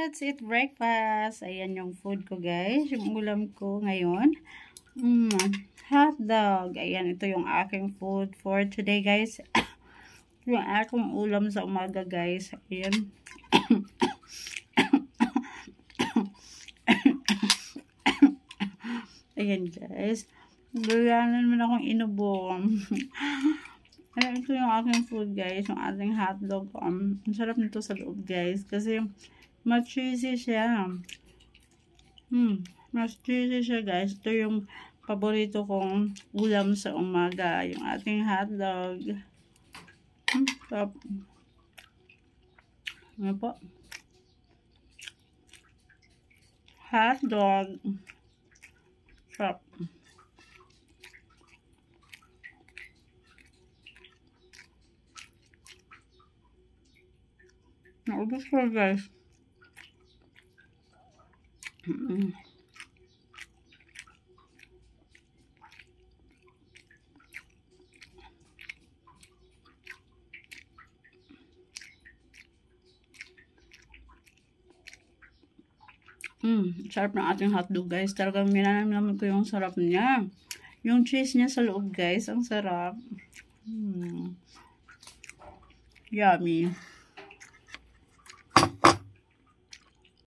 let's eat breakfast. Ayan yung food ko, guys. Yung ulam ko ngayon. Hot dog. Ayan, ito yung aking food for today, guys. Yung aking ulam sa umaga, guys. Ayan. Ayan, guys. Gulanan naman akong inubom. Ayan, ito yung aking food, guys. Yung ating hotdog. Ang sarap nito sa loob, guys. Kasi, mas cheesy siya. Mas cheesy siya, guys. Ito yung paborito kong ulam sa umaga. Yung ating hotdog. Sarap. Ano po? Hotdog. Sarap. Naubos ko, guys. Sarap ng ating hotdog, guys. Talagang minanamin ko yung sarap niya. Yung cheese niya sa loob, guys. Ang sarap. Yummy.